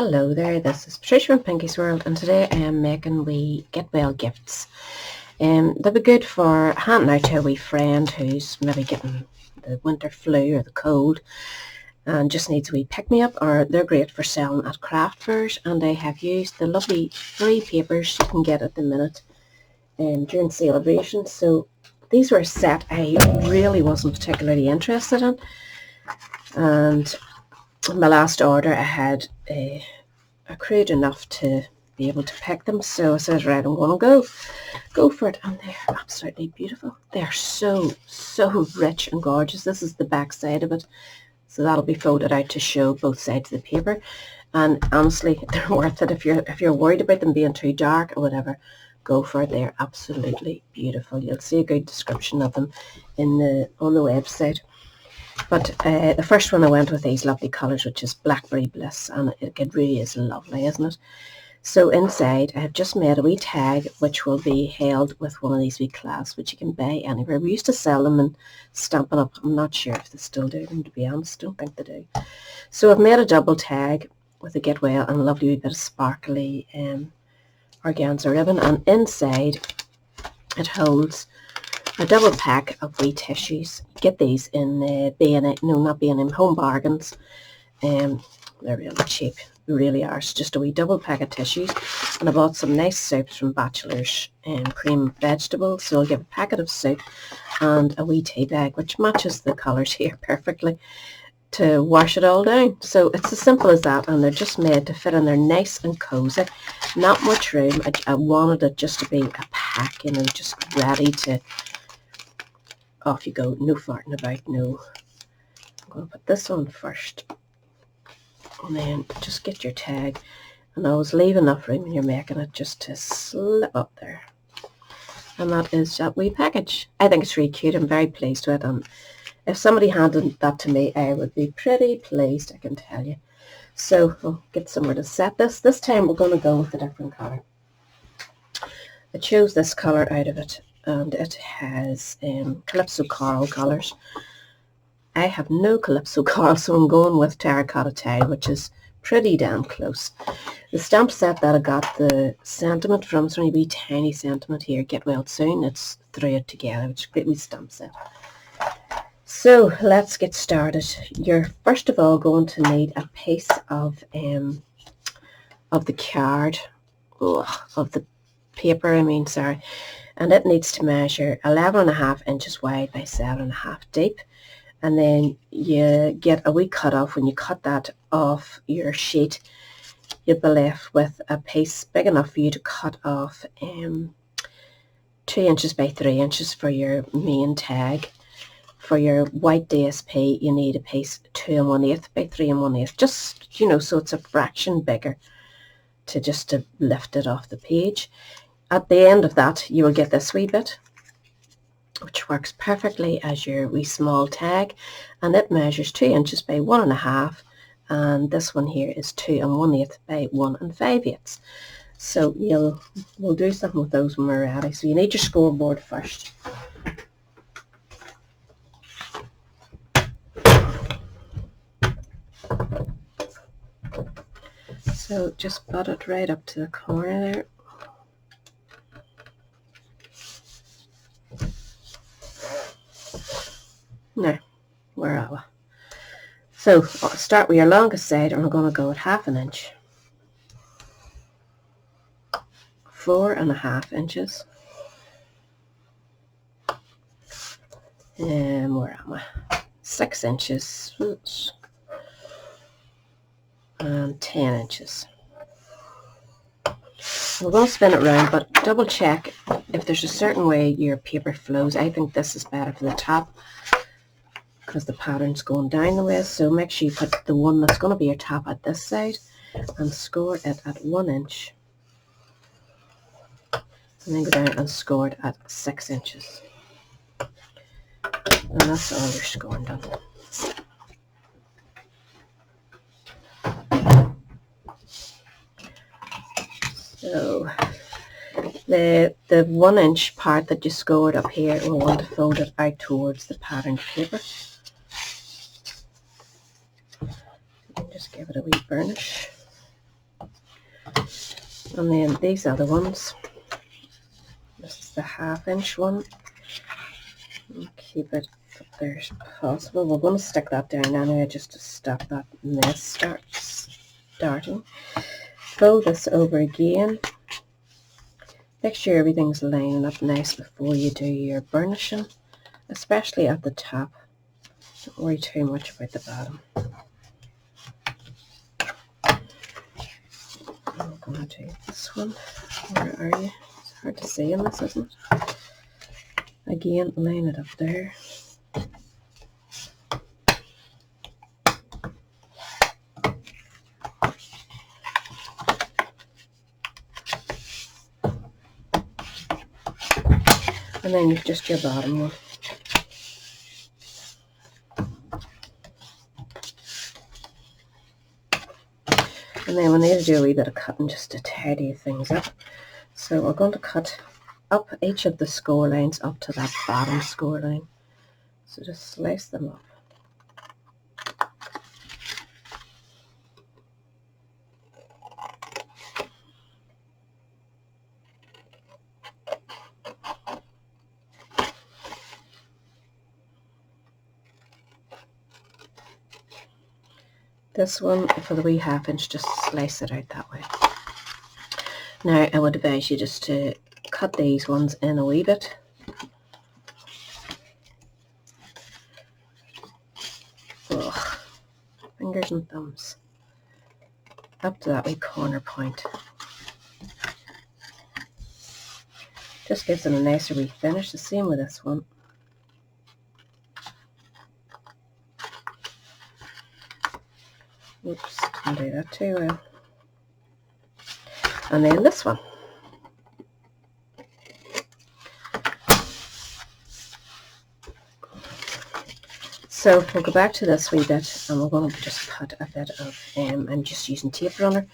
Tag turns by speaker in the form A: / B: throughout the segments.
A: Hello there, this is Patricia from Pinky's World, and today I am making wee get well gifts. They'll be good for handing out to a wee friend who's maybe getting the winter flu or the cold and just needs a wee pick-me-up, or they're great for selling at craft fairs, and I have used the lovely free papers you can get at the minute during celebrations. So these were a set I really wasn't particularly interested in, and my last order I had accrued enough to be able to pick them, so I said, right, I'm going to go for it, and they're absolutely beautiful. They're so rich and gorgeous. This is the back side of it, so that'll be folded out to show both sides of the paper, and honestly they're worth it. If you're worried about them being too dark or whatever, go for it. They're absolutely beautiful. You'll see a good description of them on the website. But the first one I went with these lovely colours, which is Blackberry Bliss, and it really is lovely, isn't it? So inside I have just made a wee tag which will be held with one of these wee clasps, which you can buy anywhere. We used to sell them and Stampin' Up. I'm not sure if they still do them, to be honest. I don't think they do. So I've made a double tag with a get well and a lovely wee bit of sparkly organza ribbon, and inside it holds a double pack of wee tissues. Get these in B&M, no, not B&M, Home Bargains. They're really cheap. They really are. It's just a wee double pack of tissues. And I bought some nice soaps from Bachelor's Cream Vegetables. So I'll give a packet of soap and a wee tea bag, which matches the colours here perfectly, to wash it all down. So it's as simple as that, and they're just made to fit in there nice and cosy. Not much room. I wanted it just to be a pack, you know, just ready to... off you go, no farting about, no. I'm going to put this on first, and then just get your tag, and always leave enough room when you're making it just to slip up there. And that is that wee package. I think it's really cute. I'm very pleased with it, and if somebody handed that to me, I would be pretty pleased, I can tell you. So we'll get somewhere to set this. This time we're going to go with a different colour. I chose this colour out of it, and it has Calypso Coral colours. I have no Calypso Coral, so I'm going with Terracotta Tile, which is pretty damn close. The stamp set that I got the sentiment from, it's only a wee tiny sentiment here, Get Well Soon. It's Through It Together, which is a great wee stamp set. So let's get started. You're first of all going to need a piece of the card, of the paper, and it needs to measure 11.5 inches wide by 7.5 deep, and then you get a wee cut off. When you cut that off your sheet, you'll be left with a piece big enough for you to cut off 2 inches by 3 inches for your main tag. For your white DSP, you need a piece 2 1/8 by 3 1/8, just, you know, so it's a fraction bigger to lift it off the page. At the end of that, you will get this wee bit, which works perfectly as your wee small tag, and it measures 2 inches by 1.5, and this one here is 2 1/8 by 1 5/8. So we'll do something with those when we're ready. So you need your scoreboard first. So just butt it right up to the corner there. Now, where are we? So I'll start with your longest side, and we're going to go at 1/2 inch, 4.5 inches, and where am I? 6 inches, oops, and 10 inches. We're going to spin it round, but double check if there's a certain way your paper flows. I think this is better for the top, because the pattern's going down the way, so make sure you put the one that's going to be your top at this side and score it at 1 inch, and then go down and score it at 6 inches, and that's all your scoring done. So the 1 inch part that you scored up here, we'll want to fold it out towards the patterned paper. Just give it a wee burnish. And then these are the ones. This is the 1/2 inch one. And keep it up there as possible. We're going to stick that down anyway just to stop that mess starting. Fold this over again. Make sure everything's lining up nice before you do your burnishing, especially at the top. Don't worry too much about the bottom. I'm going to do this one. Where are you? It's hard to see in this, isn't it? Again, line it up there. And then you've just your bottom one. And then we need to do a wee bit of cutting just to tidy things up. So we're going to cut up each of the score lines up to that bottom score line. So just slice them up. This one, for the wee 1/2 inch, just slice it out that way. Now I would advise you just to cut these ones in a wee bit. Ugh. Fingers and thumbs. Up to that wee corner point. Just gives it a nicer wee finish. The same with this one. Oops, didn't do that too well. And then this one. So we'll go back to this wee bit and we're going to just put a bit of, I'm just using tape runner.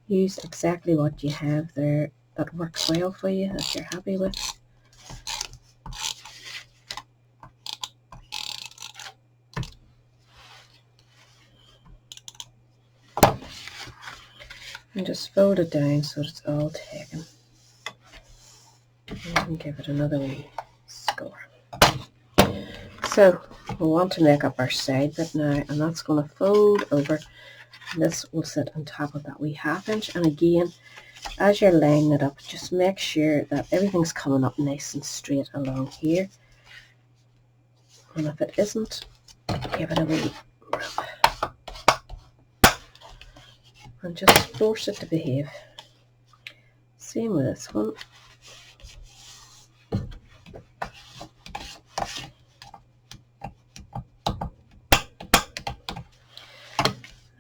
A: Use exactly what you have there that works well for you, that you're happy with. And just fold it down so it's all taken. And give it another wee score. So we want to make up our side bit now, and that's going to fold over. This will sit on top of that wee 1/2 inch. And again, as you're lining it up, just make sure that everything's coming up nice and straight along here. And if it isn't, give it a wee rub. And just force it to behave. Same with this one.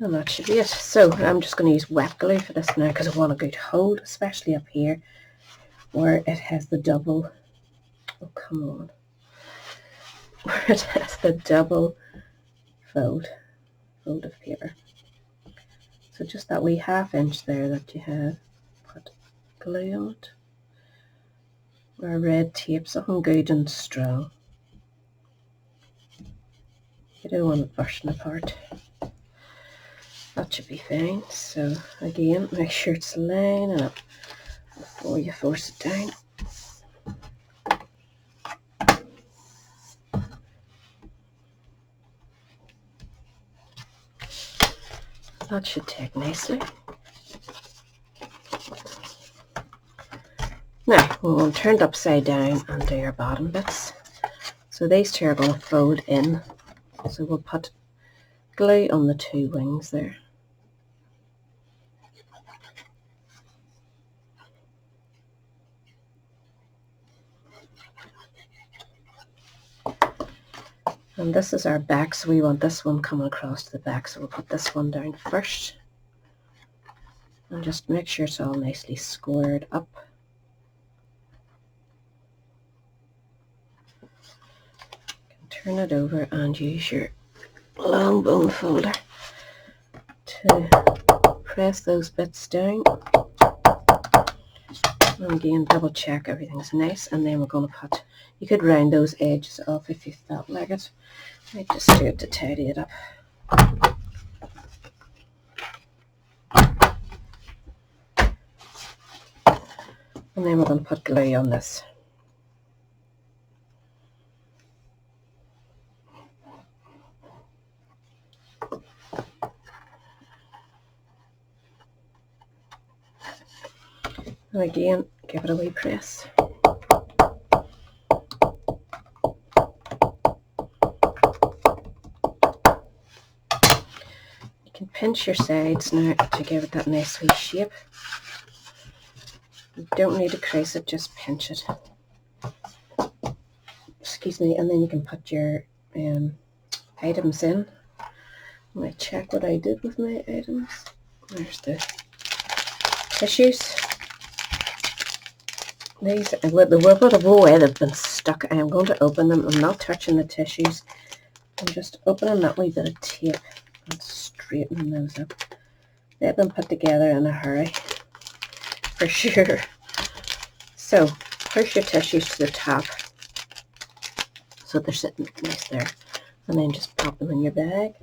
A: And that should be it. So I'm just going to use wet glue for this now because I want a good hold, especially up here where it has the double, oh come on, where it has the double fold of paper. So just that wee 1/2 inch there that you have, put glue on it, or red tape, something good and strong. You don't want it bursting apart. That should be fine. So again, make sure it's lining up before you force it down. That should take nicely. Now we want to turn it upside down and do our bottom bits. So these two are going to fold in. So we'll put glue on the 2 wings there. And this is our back, so we want this one coming across to the back, so we'll put this one down first. And just make sure it's all nicely squared up. Turn it over and use your long bone folder to press those bits down. And again, double check everything's nice, and then we're going to put, you could round those edges off if you felt like it. I just do it to tidy it up. And then we're going to put glue on this. And again, give it a wee press. You can pinch your sides now to give it that nice wee shape. You don't need to crease it, just pinch it. Excuse me, and then you can put your items in. I might check what I did with my items. There's the tissues. These, with the way they've been stuck, I am going to open them. I'm not touching the tissues. I'm just opening that wee bit of tape and straightening those up. They've been put together in a hurry, for sure. So, push your tissues to the top so they're sitting nice there. And then just pop them in your bag.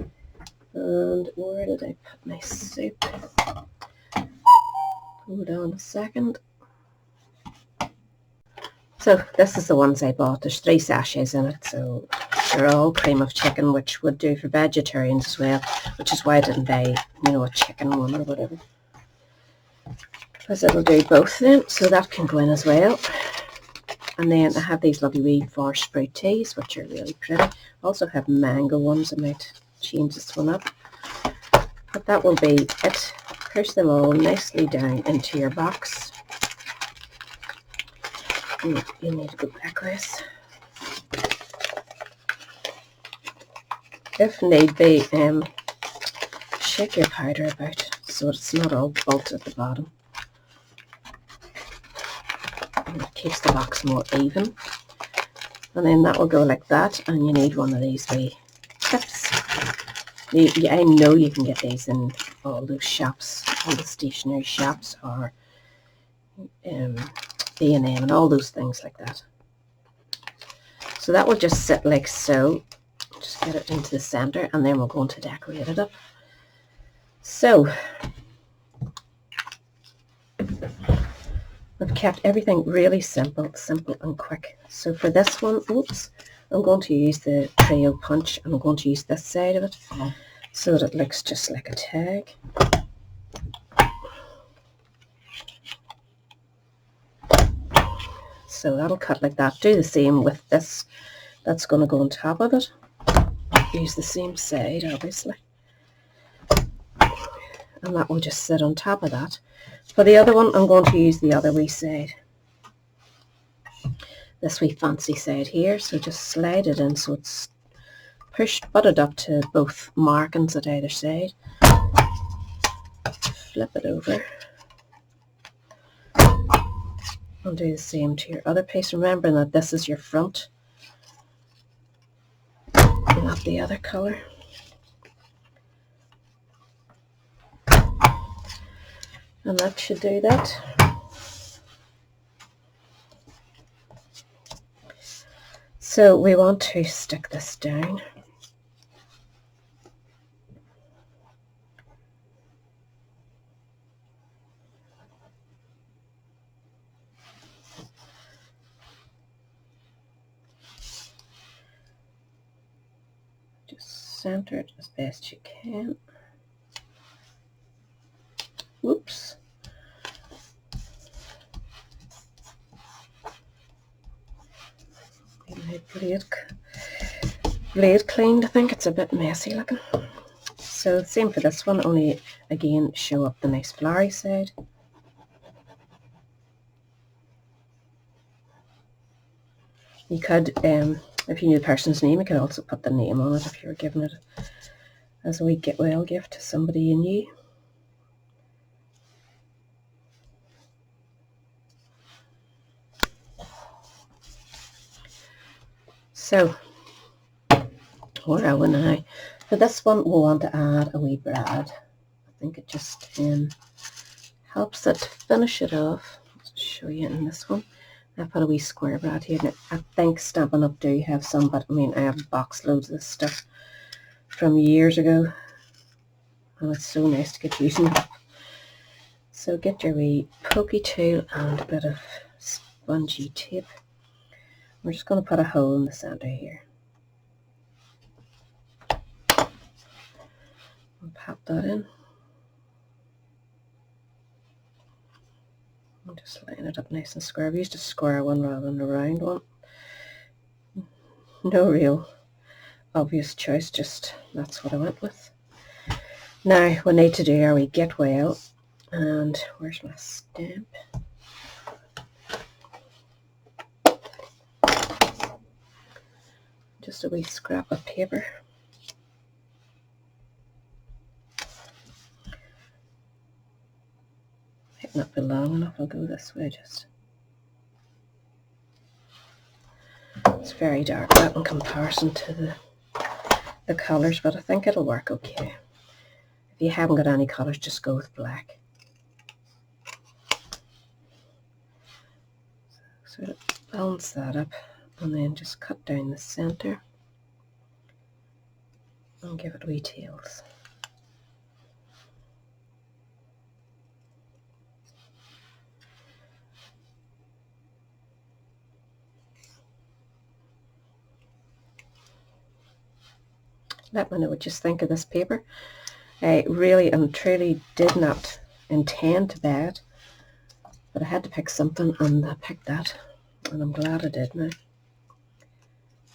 A: And where did I put my soup? Hold on a second. So this is the ones I bought. There's 3 sachets in it, so they're all cream of chicken, which would do for vegetarians as well, which is why I didn't buy, a chicken one or whatever. Because it'll do both then, so that can go in as well. And then I have these lovely wee forest fruit teas, which are really pretty. I also have mango ones. I might change this one up. But that will be it. Push them all nicely down into your box. You need to go back with. If need be, shake your powder about so it's not all bolted at the bottom. And it keeps the box more even. And then that will go like that, and you need one of these wee clips. I know you can get these in all those shops, all the stationery shops, or B&M and all those things like that. So that will just sit like so. Just get it into the center, and then we're going to decorate it up. So I've kept everything really simple and quick. So for this one, I'm going to use the Trio Punch, and I'm going to use this side of it so that it looks just like a tag. So that'll cut like that. Do the same with this. That's going to go on top of it. Use the same side, obviously. And that will just sit on top of that. For the other one, I'm going to use the other wee side. This wee fancy side here. So just slide it in so it's butted up to both markings at either side. Flip it over. And do the same to your other piece. Remembering that this is your front, not the other colour. And that should do that. So we want to stick this down. Just center it as best you can. Whoops. My blade cleaned. I think it's a bit messy looking. So same for this one, only again show up the nice flowery side. You could, if you knew the person's name, you could also put the name on it if you were giving it as a wee get well gift to somebody you knew. So, where are we now? For this one, we'll want to add a wee brad. I think it just helps it finish it off. I'll show you in this one. I put a wee square brad here. Now, I think Stampin' Up! Do have some, but I mean, I have box loads of this stuff from years ago. And it's so nice to get using it. So get your wee pokey tool and a bit of spongy tape. We're just going to put a hole in the center here. And pop that in. And just line it up nice and square. I've used a square one rather than a round one. No real obvious choice, just that's what I went with. Now we need to do our wee get well, and where's my stamp? Just a wee scrap of paper. Might not be long enough, I'll go this way just. It's very dark that in comparison to the colours, but I think it'll work okay. If you haven't got any colours, just go with black. So sort of balance that up and then just cut down the centre and give it wee tails. Let me know what you think of this paper. I really and truly did not intend to buy it, but I had to pick something and I picked that, and I'm glad I did now.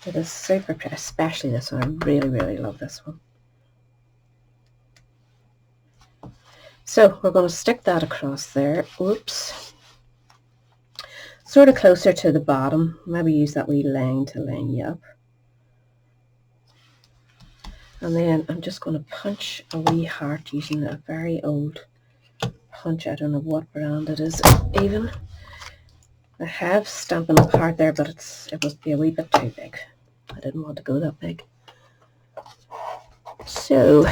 A: It is super pretty, especially this one. I really, really love this one. So we're going to stick that across there. Oops. Sort of closer to the bottom. Maybe use that wee line to line you up. And then I'm just going to punch a wee heart using a very old punch. I don't know what brand it is even. I have Stampin' Up! Heart there, but it must be a wee bit too big. I didn't want to go that big. So,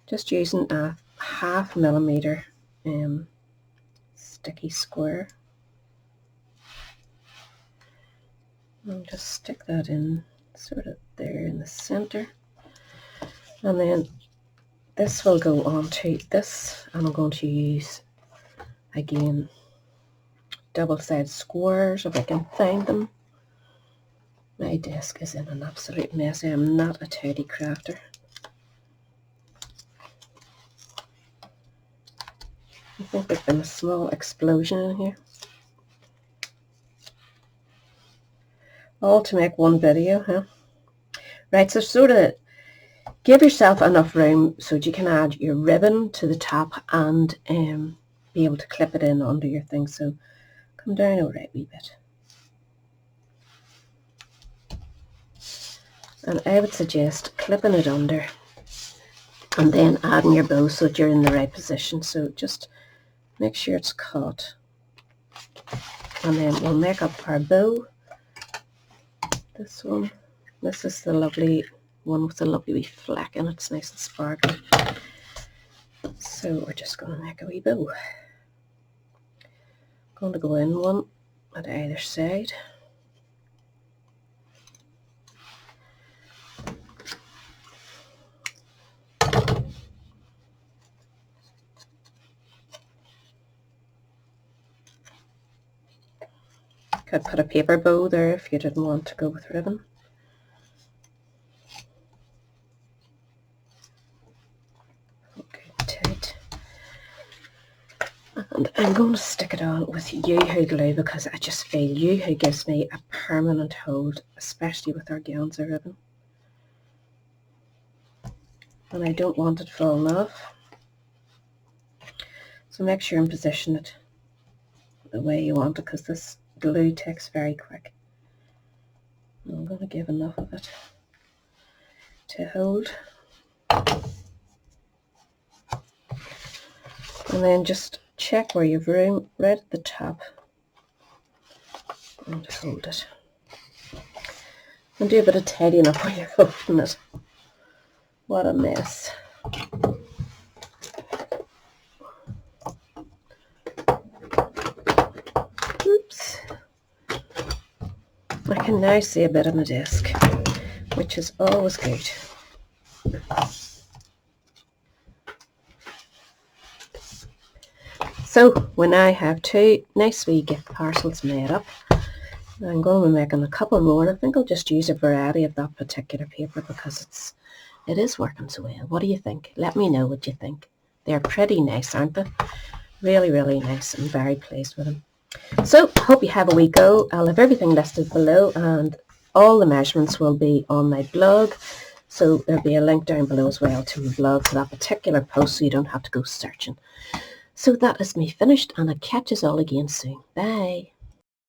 A: just using a 1/2 millimeter sticky square. I'll just stick that in sort of there in the center, and then this will go onto this, and I'm going to use again double-sided squares if I can find them. My desk is in an absolute mess. I am not a tidy crafter. I think there's been a small explosion in here. All to make one video, huh? Right, so sort of give yourself enough room so that you can add your ribbon to the top and be able to clip it in under your thing. So come down a right wee bit. And I would suggest clipping it under and then adding your bow so that you're in the right position. So just make sure it's caught. And then we'll make up our bow. This one. This is the lovely one with the lovely wee fleck in it. It's nice and sparkly. So we're just going to make a wee bow. Going to go in one at either side. Could put a paper bow there if you didn't want to go with ribbon. Okay, tight. And I'm going to stick it on with Yoo-Hoo glue because I just feel Yoo-Hoo gives me a permanent hold, especially with organza ribbon. And I don't want it falling off. So make sure and position it the way you want it because this glue takes very quick. And I'm going to give enough of it to hold. And then just check where you've room right at the top and hold it. And do a bit of tidying up while you're holding it. What a mess. Oops. I can now see a bit of my desk, which is always good. So we now have 2 nice wee gift parcels made up. I'm going to be making a couple more, and I think I'll just use a variety of that particular paper because it is working so well. What do you think? Let me know what you think. They're pretty nice, aren't they? Really, really nice. I'm very pleased with them. So, hope you have a wee go. I'll have everything listed below, and all the measurements will be on my blog. So there'll be a link down below as well to my blog for that particular post, so you don't have to go searching. So that is me finished, and I'll catch us all again soon. Bye.